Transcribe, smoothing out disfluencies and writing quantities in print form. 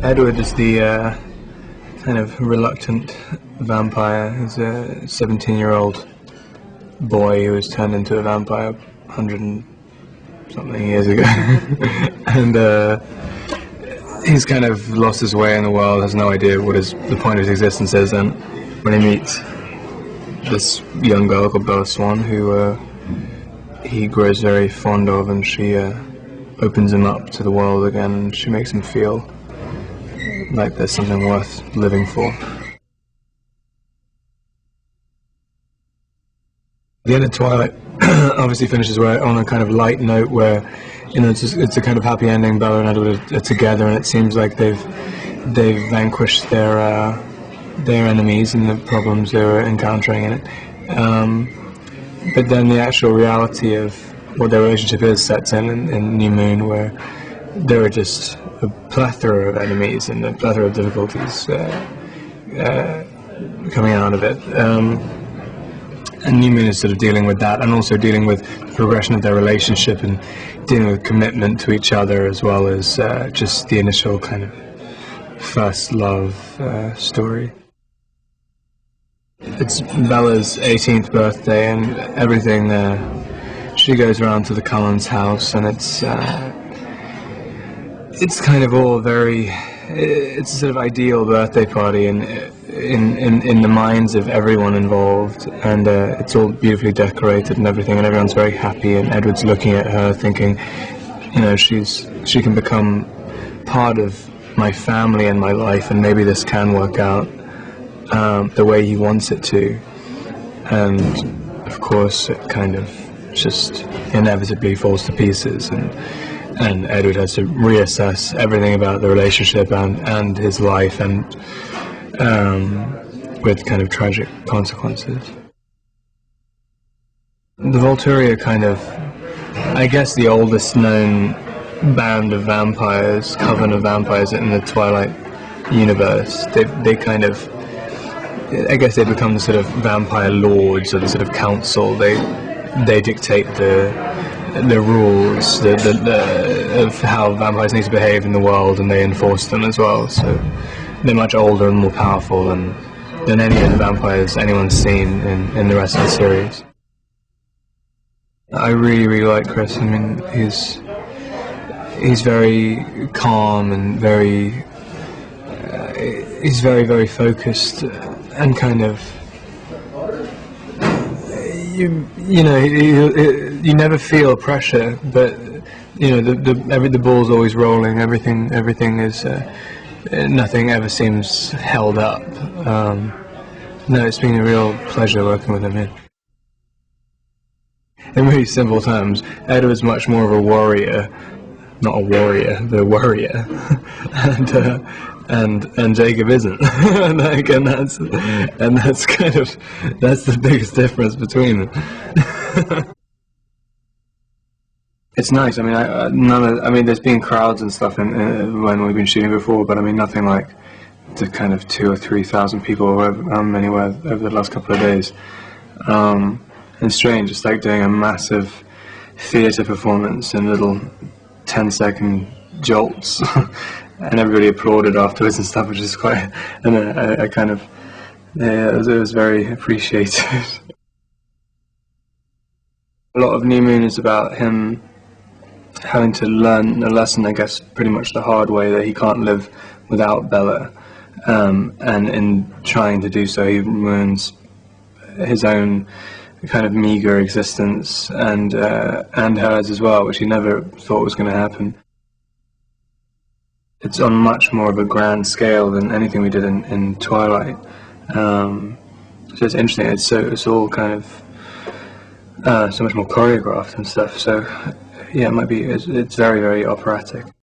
Edward is the kind of reluctant vampire. He's a 17-year-old boy who was turned into a vampire 100 and something years ago. And he's kind of lost his way in the world, has no idea what the point of his existence is, and when he meets this young girl called Bella Swan, who he grows very fond of, and she opens him up to the world again, and she makes him feel like there's something worth living for. The end of Twilight obviously finishes on a kind of light note where, you know, it's a kind of happy ending. Bella and Edward are together, and it seems like they've vanquished their enemies and the problems they were encountering in it. But then the actual reality of what their relationship is sets in New Moon, where there are just a plethora of enemies and a plethora of difficulties coming out of it. And New Moon is sort of dealing with that, and also dealing with the progression of their relationship and dealing with commitment to each other, as well as just the initial kind of first love story. It's Bella's 18th birthday, and everything. She goes around to the Cullens' house, and it's kind of all very. It's a sort of ideal birthday party, and in the minds of everyone involved, and it's all beautifully decorated and everything, and everyone's very happy. And Edward's looking at her, thinking, you know, she can become part of my family and my life, and maybe this can work out the way he wants it to. And of course, it kind of just inevitably falls to pieces, and Edward has to reassess everything about the relationship and his life, and with kind of tragic consequences. The Volturi are kind of, I guess, the oldest known band of vampires, coven of vampires in the Twilight universe. They kind of, I guess they become the sort of vampire lords, or the sort of council. They dictate the rules of how vampires need to behave in the world, and they enforce them as well. So they're much older and more powerful than any of the vampires anyone's seen in the rest of the series. I really, really like Chris. I mean, he's very calm and he's very, very focused, and kind of, you know, you never feel pressure, but you know, the ball's always rolling. Everything is. Nothing ever seems held up. No, it's been a real pleasure working with him here. In really simple terms, Edward's much more of a warrior, not a warrior, but a worrier, and Jacob isn't. and that's kind of the biggest difference between them. It's nice. I mean, there's been crowds and stuff when we've been shooting before, but I mean, nothing like the kind of 2,000 or 3,000 people anywhere over the last couple of days. And strange, it's like doing a massive theatre performance in little 10-second jolts, and everybody applauded afterwards and stuff, which is quite. And I kind of, yeah, it was very appreciated. A lot of New Moon is about him having to learn a lesson, I guess, pretty much the hard way, that he can't live without Bella, and in trying to do so, he ruins his own kind of meager existence and hers as well, which he never thought was going to happen. It's on much more of a grand scale than anything we did in Twilight. So it's interesting. It's all kind of so much more choreographed and stuff. So yeah, it's very, very operatic.